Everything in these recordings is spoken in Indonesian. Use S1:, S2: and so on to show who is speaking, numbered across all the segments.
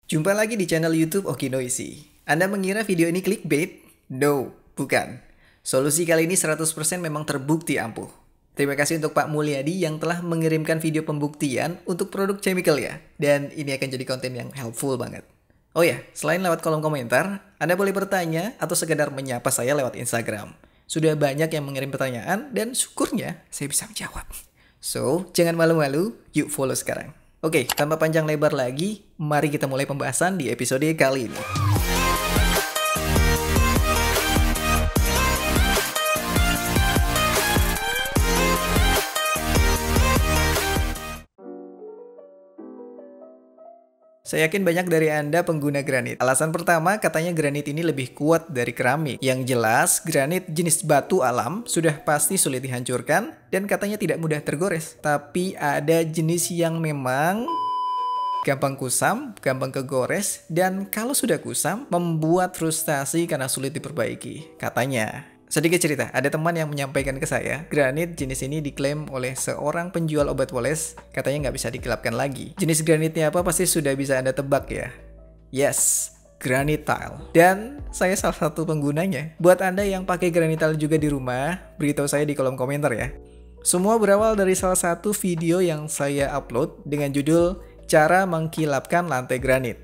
S1: Jumpa lagi di channel YouTube Okinoisi. Anda mengira video ini clickbait? No, bukan. Solusi kali ini 100% memang terbukti ampuh. Terima kasih untuk Pak Mulyadi yang telah mengirimkan video pembuktian untuk produk chemical ya. Dan ini akan jadi konten yang helpful banget. Oh ya, selain lewat kolom komentar, Anda boleh bertanya atau sekedar menyapa saya lewat Instagram. Sudah banyak yang mengirim pertanyaan dan syukurnya saya bisa menjawab. So, jangan malu-malu, yuk follow sekarang. Oke, tanpa panjang lebar lagi, mari kita mulai pembahasan di episode kali ini. Saya yakin banyak dari Anda pengguna granit. Alasan pertama, katanya granit ini lebih kuat dari keramik. Yang jelas, granit jenis batu alam sudah pasti sulit dihancurkan dan katanya tidak mudah tergores. Tapi ada jenis yang memang gampang kusam, gampang kegores, dan kalau sudah kusam, membuat frustasi karena sulit diperbaiki. Katanya. Sedikit cerita, ada teman yang menyampaikan ke saya, granit jenis ini diklaim oleh seorang penjual obat poles, katanya nggak bisa digelapkan lagi. Jenis granitnya apa pasti sudah bisa Anda tebak ya? Yes, granite tile. Dan saya salah satu penggunanya. Buat Anda yang pakai granite tile juga di rumah, beritahu saya di kolom komentar ya. Semua berawal dari salah satu video yang saya upload dengan judul Cara Mengkilapkan Lantai Granit.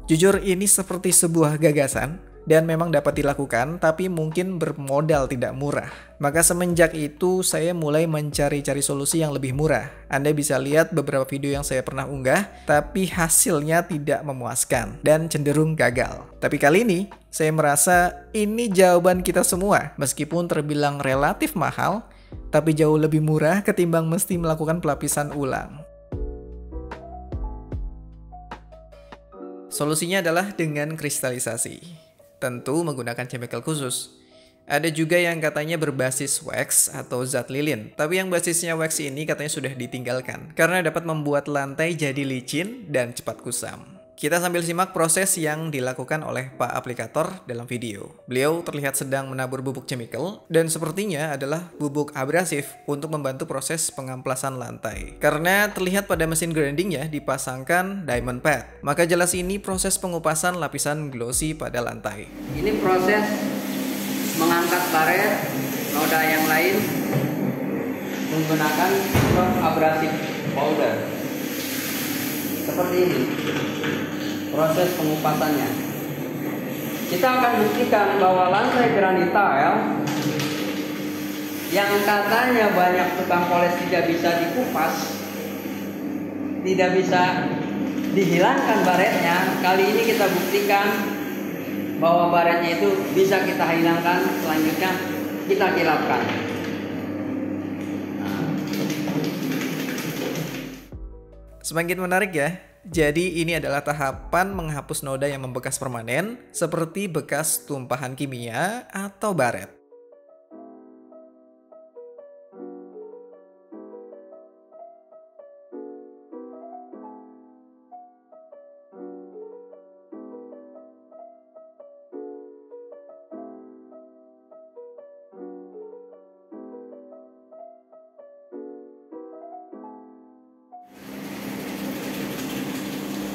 S1: Jujur ini seperti sebuah gagasan, dan memang dapat dilakukan, tapi mungkin bermodal tidak murah. Maka semenjak itu, saya mulai mencari-cari solusi yang lebih murah. Anda bisa lihat beberapa video yang saya pernah unggah, tapi hasilnya tidak memuaskan dan cenderung gagal. Tapi kali ini, saya merasa ini jawaban kita semua. Meskipun terbilang relatif mahal, tapi jauh lebih murah ketimbang mesti melakukan pelapisan ulang. Solusinya adalah dengan kristalisasi. Tentu menggunakan chemical khusus. Ada juga yang katanya berbasis wax atau zat lilin, tapi yang basisnya wax ini katanya sudah ditinggalkan karena dapat membuat lantai jadi licin dan cepat kusam. Kita sambil simak proses yang dilakukan oleh Pak Aplikator dalam video. Beliau terlihat sedang menabur bubuk chemical dan sepertinya adalah bubuk abrasif untuk membantu proses pengamplasan lantai. Karena terlihat pada mesin grindingnya dipasangkan diamond pad, maka jelas ini proses pengupasan lapisan glossy pada lantai.
S2: Ini proses mengangkat baret noda yang lain menggunakan abrasif powder. Seperti ini proses pengupasannya. Kita akan buktikan bahwa lantai granit tile yang katanya banyak tukang poles tidak bisa dikupas, tidak bisa dihilangkan baretnya, kali ini kita buktikan bahwa baretnya itu bisa kita hilangkan, selanjutnya kita kilapkan.
S1: Semakin menarik ya. Jadi ini adalah tahapan menghapus noda yang membekas permanen seperti bekas tumpahan kimia atau baret.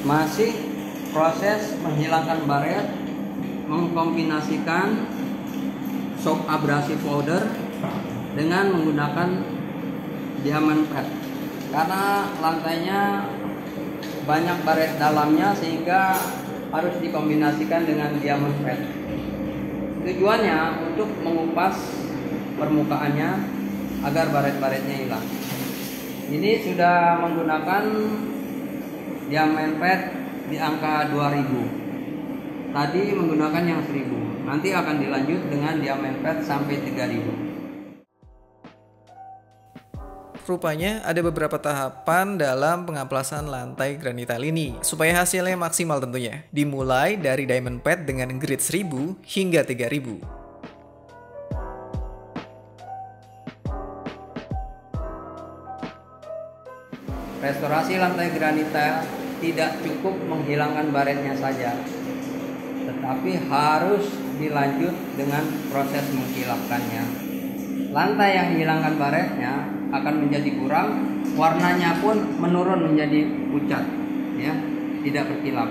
S2: Masih proses menghilangkan baret, mengkombinasikan soap abrasive powder dengan menggunakan diamond pad. Karena lantainya banyak baret dalamnya sehingga harus dikombinasikan dengan diamond pad. Tujuannya untuk mengupas permukaannya agar baret-baretnya hilang. Ini sudah menggunakan diamond pad di angka 2000. Tadi menggunakan yang 1000. Nanti akan dilanjut dengan diamond pad sampai 3000.
S1: Rupanya ada beberapa tahapan dalam pengamplasan lantai granit tile ini supaya hasilnya maksimal tentunya. Dimulai dari diamond pad dengan grade 1000 hingga 3000.
S2: Restorasi lantai granit tile tidak cukup menghilangkan baretnya saja, tetapi harus dilanjut dengan proses mengkilapkannya. Lantai yang dihilangkan baretnya akan menjadi kurang, warnanya pun menurun menjadi pucat, ya, tidak berkilap.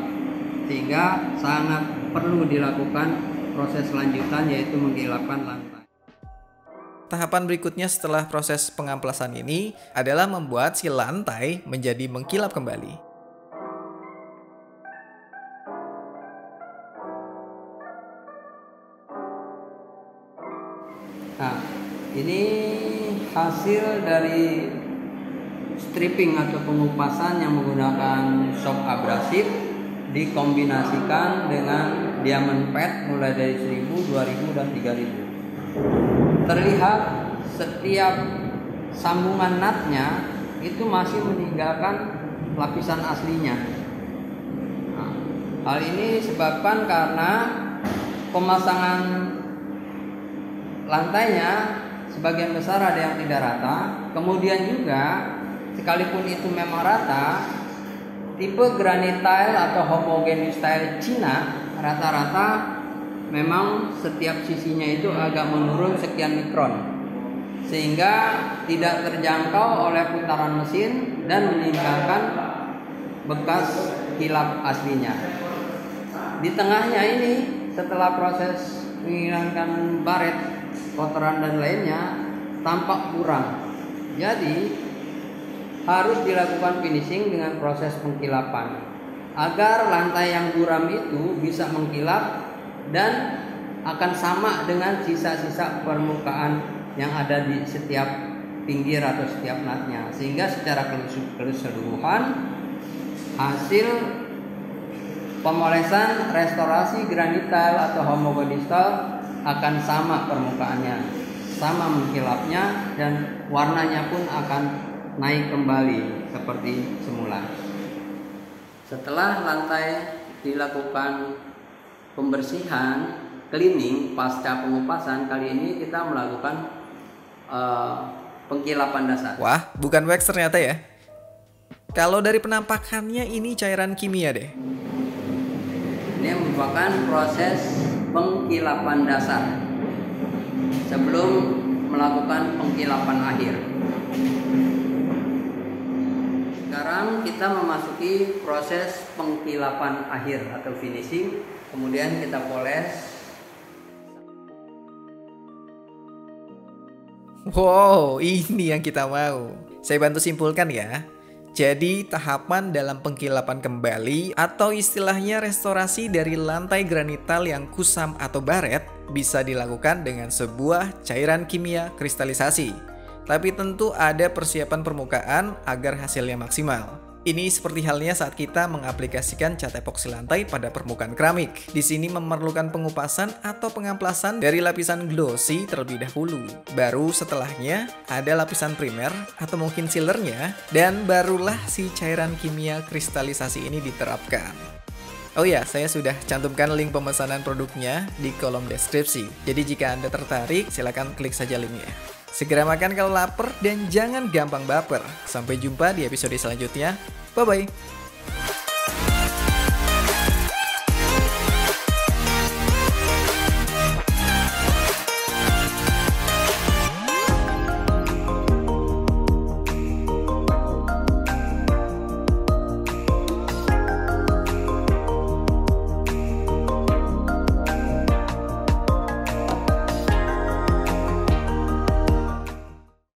S2: sehingga sangat perlu dilakukan proses lanjutan, yaitu mengkilapkan lantai.
S1: Tahapan berikutnya setelah proses pengamplasan ini adalah membuat si lantai menjadi mengkilap kembali.
S2: Nah, ini hasil dari stripping atau pengupasan yang menggunakan shock abrasif dikombinasikan dengan diamond pad mulai dari 1000, 2000 dan 3000. Terlihat setiap sambungan nutnya itu masih meninggalkan lapisan aslinya. Nah, hal ini disebabkan karena pemasangan lantainya sebagian besar ada yang tidak rata. Kemudian juga sekalipun itu memang rata, tipe granite tile atau homogeneous tile Cina rata-rata memang setiap sisinya itu agak menurun sekian mikron, sehingga tidak terjangkau oleh putaran mesin dan meninggalkan bekas kilap aslinya. Di tengahnya ini setelah proses menghilangkan baret, kotoran dan lainnya tampak kurang. Jadi harus dilakukan finishing dengan proses pengkilapan agar lantai yang buram itu bisa mengkilap dan akan sama dengan sisa-sisa permukaan yang ada di setiap pinggir atau setiap nutnya, sehingga secara keseluruhan hasil pemolesan restorasi granite tile atau homogeneous tile akan sama permukaannya, sama mengkilapnya, dan warnanya pun akan naik kembali seperti semula. Setelah lantai dilakukan pembersihan, cleaning pasca pengupasan, kali ini kita melakukan pengkilapan dasar.
S1: Wah, bukan wax ternyata ya. Kalau dari penampakannya ini cairan kimia deh.
S2: Ini merupakan proses pengkilapan dasar sebelum melakukan pengkilapan akhir. Sekarang kita memasuki proses pengkilapan akhir atau finishing, kemudian kita poles.
S1: Wow, ini yang kita mau. Saya bantu simpulkan ya. Jadi tahapan dalam pengkilapan kembali atau istilahnya restorasi dari lantai granital yang kusam atau baret bisa dilakukan dengan sebuah cairan kimia kristalisasi. Tapi tentu ada persiapan permukaan agar hasilnya maksimal. Ini seperti halnya saat kita mengaplikasikan cat epoksi lantai pada permukaan keramik. Di sini memerlukan pengupasan atau pengamplasan dari lapisan glossy terlebih dahulu. Baru setelahnya ada lapisan primer atau mungkin sealernya, dan barulah si cairan kimia kristalisasi ini diterapkan. Oh ya, saya sudah cantumkan link pemesanan produknya di kolom deskripsi. Jadi jika Anda tertarik, silakan klik saja linknya. Segera makan kalau lapar dan jangan gampang baper. Sampai jumpa di episode selanjutnya. Bye-bye.